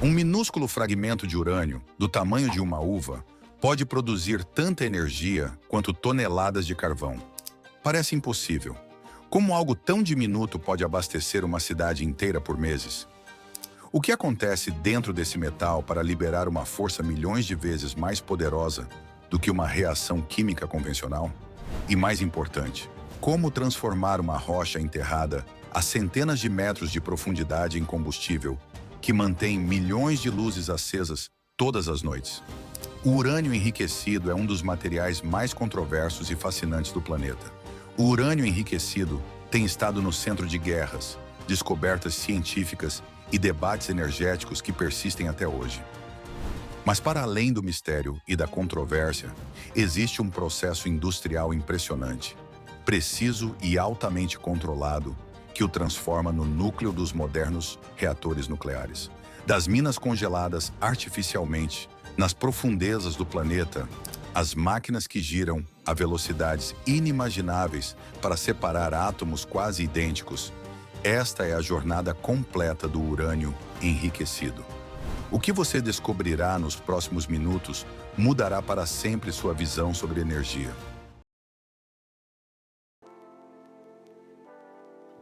Um minúsculo fragmento de urânio, do tamanho de uma uva, pode produzir tanta energia quanto toneladas de carvão. Parece impossível. Como algo tão diminuto pode abastecer uma cidade inteira por meses? O que acontece dentro desse metal para liberar uma força milhões de vezes mais poderosa do que uma reação química convencional? E mais importante, como transformar uma rocha enterrada a centenas de metros de profundidade em combustível que mantém milhões de luzes acesas todas as noites? O urânio enriquecido é um dos materiais mais controversos e fascinantes do planeta. O urânio enriquecido tem estado no centro de guerras, descobertas científicas e debates energéticos que persistem até hoje. Mas para além do mistério e da controvérsia, existe um processo industrial impressionante, preciso e altamente controlado, que o transforma no núcleo dos modernos reatores nucleares. Das minas congeladas artificialmente nas profundezas do planeta, as máquinas que giram a velocidades inimagináveis para separar átomos quase idênticos. Esta é a jornada completa do urânio enriquecido. O que você descobrirá nos próximos minutos mudará para sempre sua visão sobre energia.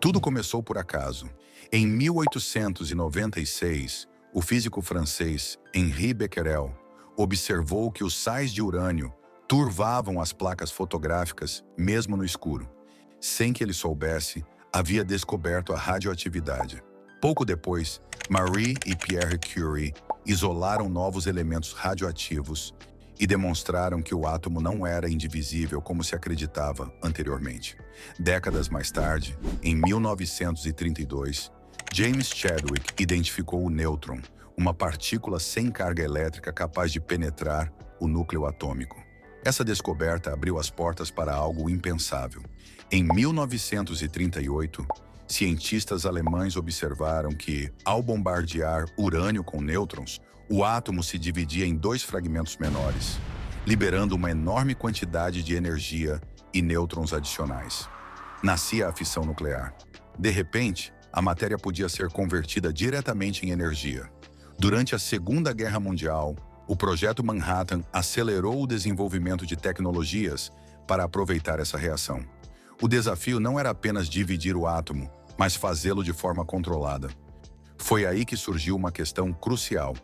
Tudo começou por acaso. Em 1896, o físico francês Henri Becquerel observou que os sais de urânio turvavam as placas fotográficas mesmo no escuro. Sem que ele soubesse, havia descoberto a radioatividade. Pouco depois, Marie e Pierre Curie isolaram novos elementos radioativos e demonstraram que o átomo não era indivisível como se acreditava anteriormente. Décadas mais tarde, em 1932, James Chadwick identificou o nêutron, uma partícula sem carga elétrica capaz de penetrar o núcleo atômico. Essa descoberta abriu as portas para algo impensável. Em 1938, cientistas alemães observaram que, ao bombardear urânio com nêutrons, o átomo se dividia em dois fragmentos menores, liberando uma enorme quantidade de energia e nêutrons adicionais. Nascia a fissão nuclear. De repente, a matéria podia ser convertida diretamente em energia. Durante a Segunda Guerra Mundial, o Projeto Manhattan acelerou o desenvolvimento de tecnologias para aproveitar essa reação. O desafio não era apenas dividir o átomo, mas fazê-lo de forma controlada. Foi aí que surgiu uma questão crucial.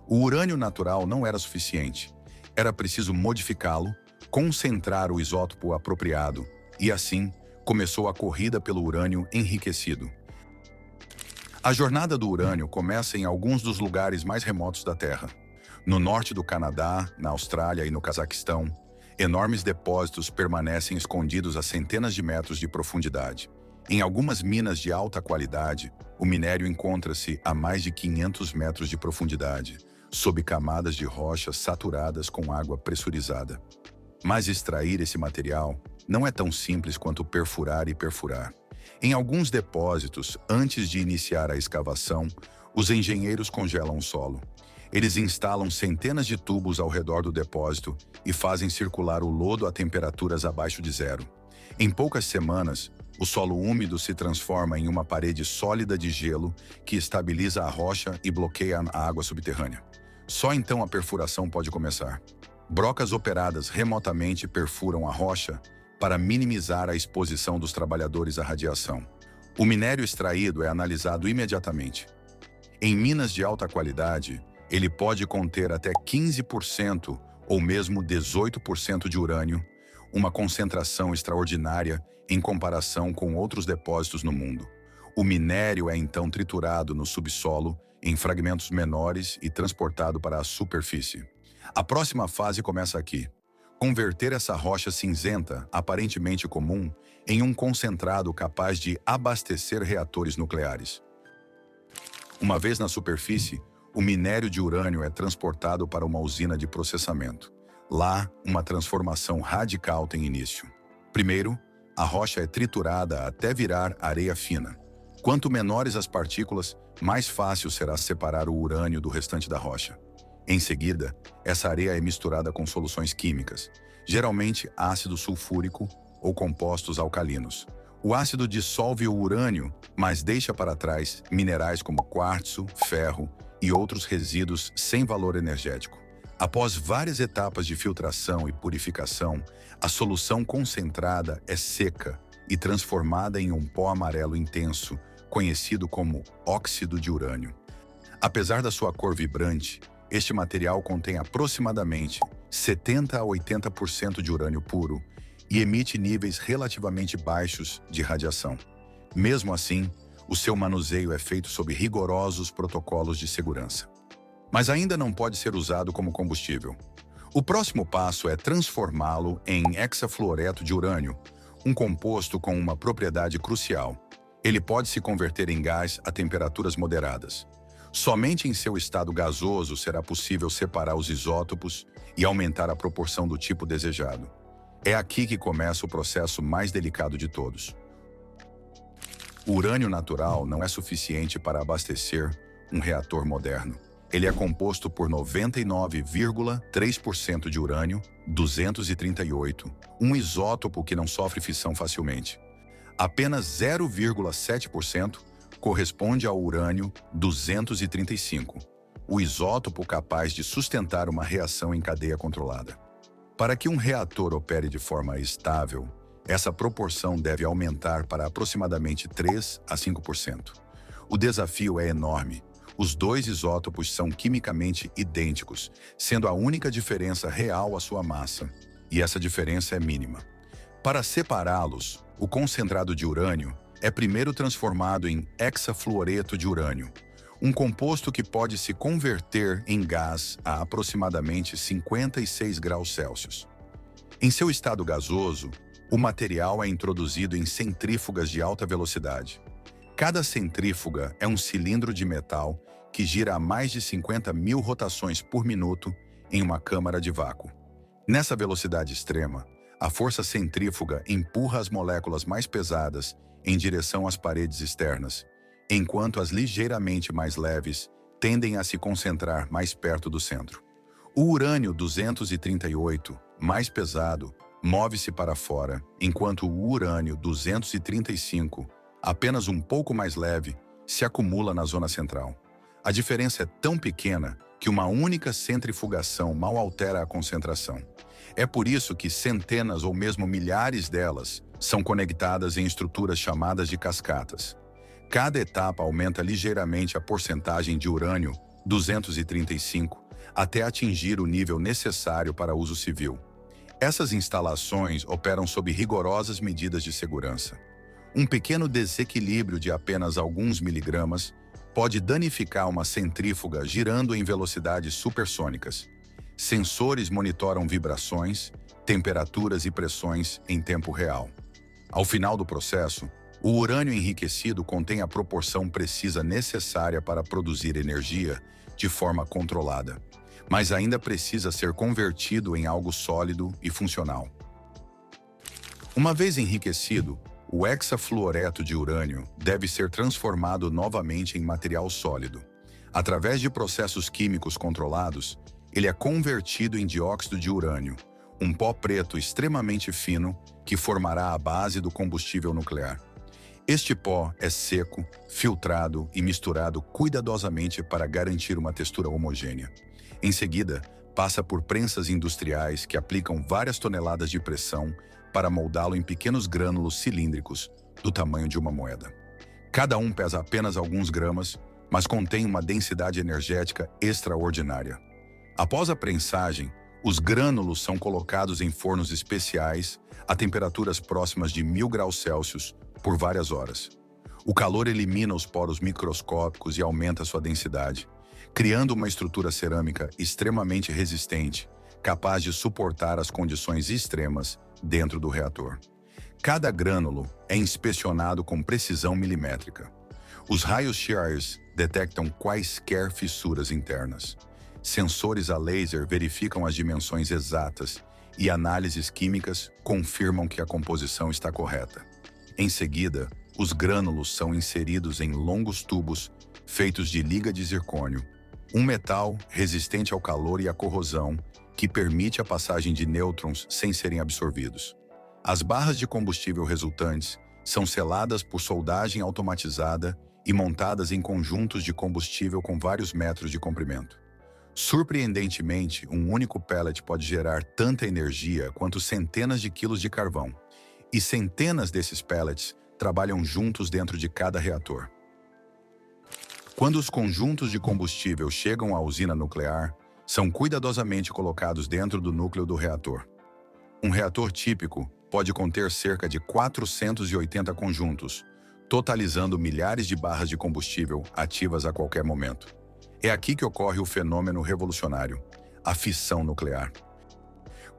O urânio natural não era suficiente. Era preciso modificá-lo, concentrar o isótopo apropriado, e assim começou a corrida pelo urânio enriquecido. A jornada do urânio começa em alguns dos lugares mais remotos da Terra. No norte do Canadá, na Austrália e no Cazaquistão, enormes depósitos permanecem escondidos a centenas de metros de profundidade. Em algumas minas de alta qualidade, o minério encontra-se a mais de 500 metros de profundidade, sob camadas de rochas saturadas com água pressurizada. Mas extrair esse material não é tão simples quanto perfurar e perfurar. Em alguns depósitos, antes de iniciar a escavação, os engenheiros congelam o solo. Eles instalam centenas de tubos ao redor do depósito e fazem circular o lodo a temperaturas abaixo de zero. Em poucas semanas, o solo úmido se transforma em uma parede sólida de gelo que estabiliza a rocha e bloqueia a água subterrânea. Só então a perfuração pode começar. Brocas operadas remotamente perfuram a rocha para minimizar a exposição dos trabalhadores à radiação. O minério extraído é analisado imediatamente. Em minas de alta qualidade, ele pode conter até 15% ou mesmo 18% de urânio, uma concentração extraordinária em comparação com outros depósitos no mundo. O minério é então triturado no subsolo em fragmentos menores e transportado para a superfície. A próxima fase começa aqui. Converter essa rocha cinzenta, aparentemente comum, em um concentrado capaz de abastecer reatores nucleares. Uma vez na superfície, o minério de urânio é transportado para uma usina de processamento. Lá, uma transformação radical tem início. Primeiro, a rocha é triturada até virar areia fina. Quanto menores as partículas, mais fácil será separar o urânio do restante da rocha. Em seguida, essa areia é misturada com soluções químicas, geralmente ácido sulfúrico ou compostos alcalinos. O ácido dissolve o urânio, mas deixa para trás minerais como quartzo, ferro e outros resíduos sem valor energético. Após várias etapas de filtração e purificação, a solução concentrada é seca e transformada em um pó amarelo intenso, conhecido como óxido de urânio. Apesar da sua cor vibrante, este material contém aproximadamente 70 a 80% de urânio puro e emite níveis relativamente baixos de radiação. Mesmo assim, o seu manuseio é feito sob rigorosos protocolos de segurança. Mas ainda não pode ser usado como combustível. O próximo passo é transformá-lo em hexafluoreto de urânio, um composto com uma propriedade crucial. Ele pode se converter em gás a temperaturas moderadas. Somente em seu estado gasoso será possível separar os isótopos e aumentar a proporção do tipo desejado. É aqui que começa o processo mais delicado de todos. O urânio natural não é suficiente para abastecer um reator moderno. Ele é composto por 99,3% de urânio-238, um isótopo que não sofre fissão facilmente. Apenas 0,7% corresponde ao urânio-235, o isótopo capaz de sustentar uma reação em cadeia controlada. Para que um reator opere de forma estável, essa proporção deve aumentar para aproximadamente 3 a 5%. O desafio é enorme. Os dois isótopos são quimicamente idênticos, sendo a única diferença real a sua massa, e essa diferença é mínima. Para separá-los, o concentrado de urânio é primeiro transformado em hexafluoreto de urânio, um composto que pode se converter em gás a aproximadamente 56 graus Celsius. Em seu estado gasoso, o material é introduzido em centrífugas de alta velocidade. Cada centrífuga é um cilindro de metal que gira a mais de 50 mil rotações por minuto em uma câmara de vácuo. Nessa velocidade extrema, a força centrífuga empurra as moléculas mais pesadas em direção às paredes externas, enquanto as ligeiramente mais leves tendem a se concentrar mais perto do centro. O urânio-238, mais pesado, move-se para fora, enquanto o urânio-235, apenas um pouco mais leve, se acumula na zona central. A diferença é tão pequena que uma única centrifugação mal altera a concentração. É por isso que centenas ou mesmo milhares delas são conectadas em estruturas chamadas de cascatas. Cada etapa aumenta ligeiramente a porcentagem de urânio-235 até atingir o nível necessário para uso civil. Essas instalações operam sob rigorosas medidas de segurança. Um pequeno desequilíbrio de apenas alguns miligramas pode danificar uma centrífuga girando em velocidades supersônicas. Sensores monitoram vibrações, temperaturas e pressões em tempo real. Ao final do processo, o urânio enriquecido contém a proporção precisa necessária para produzir energia de forma controlada, mas ainda precisa ser convertido em algo sólido e funcional. Uma vez enriquecido, o hexafluoreto de urânio deve ser transformado novamente em material sólido. Através de processos químicos controlados, ele é convertido em dióxido de urânio, um pó preto extremamente fino que formará a base do combustível nuclear. Este pó é seco, filtrado e misturado cuidadosamente para garantir uma textura homogênea. Em seguida, passa por prensas industriais que aplicam várias toneladas de pressão para moldá-lo em pequenos grânulos cilíndricos do tamanho de uma moeda. Cada um pesa apenas alguns gramas, mas contém uma densidade energética extraordinária. Após a prensagem, os grânulos são colocados em fornos especiais a temperaturas próximas de 1000 graus Celsius por várias horas. O calor elimina os poros microscópicos e aumenta sua densidade, criando uma estrutura cerâmica extremamente resistente, capaz de suportar as condições extremas dentro do reator. Cada grânulo é inspecionado com precisão milimétrica. Os raios Shears detectam quaisquer fissuras internas. Sensores a laser verificam as dimensões exatas e análises químicas confirmam que a composição está correta. Em seguida, os grânulos são inseridos em longos tubos feitos de liga de zircônio, um metal resistente ao calor e à corrosão que permite a passagem de nêutrons sem serem absorvidos. As barras de combustível resultantes são seladas por soldagem automatizada e montadas em conjuntos de combustível com vários metros de comprimento. Surpreendentemente, um único pellet pode gerar tanta energia quanto centenas de quilos de carvão, e centenas desses pellets trabalham juntos dentro de cada reator. Quando os conjuntos de combustível chegam à usina nuclear, são cuidadosamente colocados dentro do núcleo do reator. Um reator típico pode conter cerca de 480 conjuntos, totalizando milhares de barras de combustível ativas a qualquer momento. É aqui que ocorre o fenômeno revolucionário, a fissão nuclear.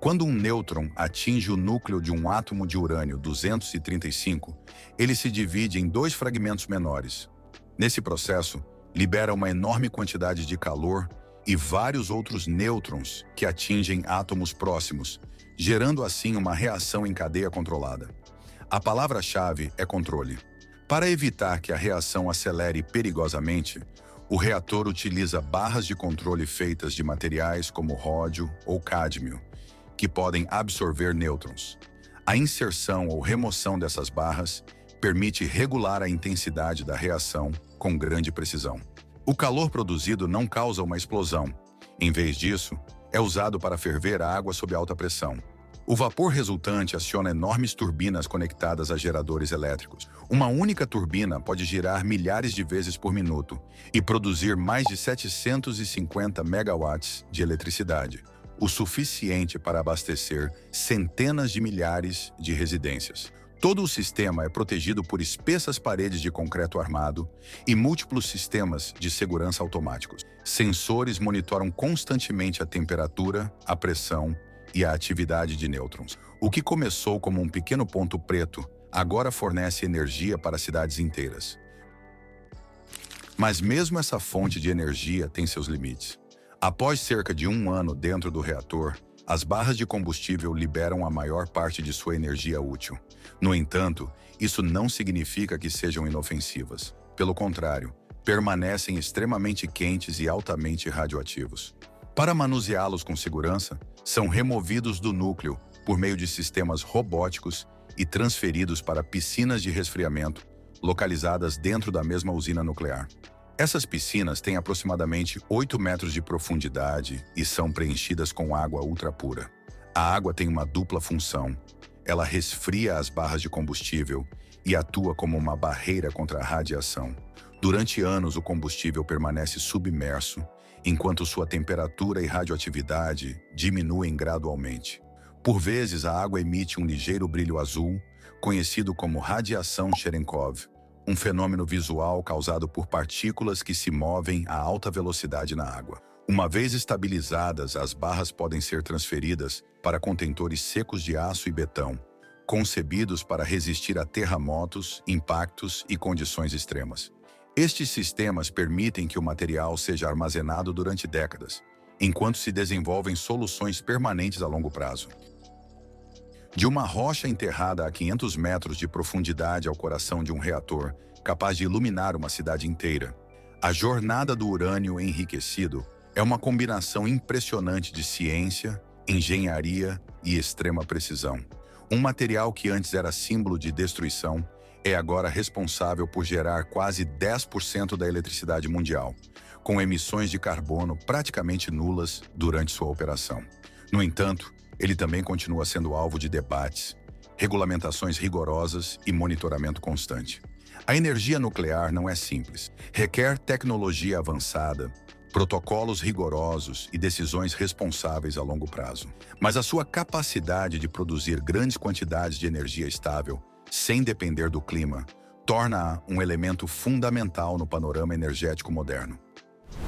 Quando um nêutron atinge o núcleo de um átomo de urânio 235, ele se divide em dois fragmentos menores. Nesse processo, libera uma enorme quantidade de calor e vários outros nêutrons que atingem átomos próximos, gerando assim uma reação em cadeia controlada. A palavra-chave é controle. Para evitar que a reação acelere perigosamente, o reator utiliza barras de controle feitas de materiais como ródio ou cádmio, que podem absorver nêutrons. A inserção ou remoção dessas barras permite regular a intensidade da reação com grande precisão. O calor produzido não causa uma explosão. Em vez disso, é usado para ferver a água sob alta pressão. O vapor resultante aciona enormes turbinas conectadas a geradores elétricos. Uma única turbina pode girar milhares de vezes por minuto e produzir mais de 750 megawatts de eletricidade, o suficiente para abastecer centenas de milhares de residências. Todo o sistema é protegido por espessas paredes de concreto armado e múltiplos sistemas de segurança automáticos. Sensores monitoram constantemente a temperatura, a pressão e a atividade de nêutrons. O que começou como um pequeno ponto preto, agora fornece energia para cidades inteiras. Mas mesmo essa fonte de energia tem seus limites. Após cerca de 1 ano dentro do reator, as barras de combustível liberam a maior parte de sua energia útil. No entanto, isso não significa que sejam inofensivas. Pelo contrário, permanecem extremamente quentes e altamente radioativos. Para manuseá-los com segurança, são removidos do núcleo por meio de sistemas robóticos e transferidos para piscinas de resfriamento, localizadas dentro da mesma usina nuclear. Essas piscinas têm aproximadamente 8 metros de profundidade e são preenchidas com água ultrapura. A água tem uma dupla função. Ela resfria as barras de combustível e atua como uma barreira contra a radiação. Durante anos, o combustível permanece submerso, enquanto sua temperatura e radioatividade diminuem gradualmente. Por vezes, a água emite um ligeiro brilho azul, conhecido como radiação Cherenkov, um fenômeno visual causado por partículas que se movem a alta velocidade na água. Uma vez estabilizadas, as barras podem ser transferidas para contentores secos de aço e betão, concebidos para resistir a terremotos, impactos e condições extremas. Estes sistemas permitem que o material seja armazenado durante décadas, enquanto se desenvolvem soluções permanentes a longo prazo. De uma rocha enterrada a 500 metros de profundidade ao coração de um reator, capaz de iluminar uma cidade inteira, a jornada do urânio enriquecido é uma combinação impressionante de ciência, engenharia e extrema precisão. Um material que antes era símbolo de destruição é agora responsável por gerar quase 10% da eletricidade mundial, com emissões de carbono praticamente nulas durante sua operação. No entanto, ele também continua sendo alvo de debates, regulamentações rigorosas e monitoramento constante. A energia nuclear não é simples. Requer tecnologia avançada, protocolos rigorosos e decisões responsáveis a longo prazo. Mas a sua capacidade de produzir grandes quantidades de energia estável, sem depender do clima, torna-a um elemento fundamental no panorama energético moderno.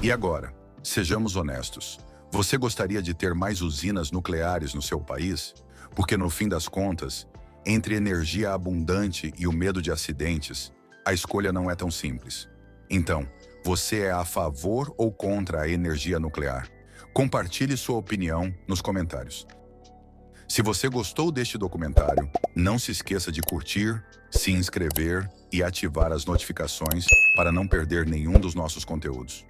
E agora, sejamos honestos. Você gostaria de ter mais usinas nucleares no seu país? Porque no fim das contas, entre energia abundante e o medo de acidentes, a escolha não é tão simples. Então, você é a favor ou contra a energia nuclear? Compartilhe sua opinião nos comentários. Se você gostou deste documentário, não se esqueça de curtir, se inscrever e ativar as notificações para não perder nenhum dos nossos conteúdos.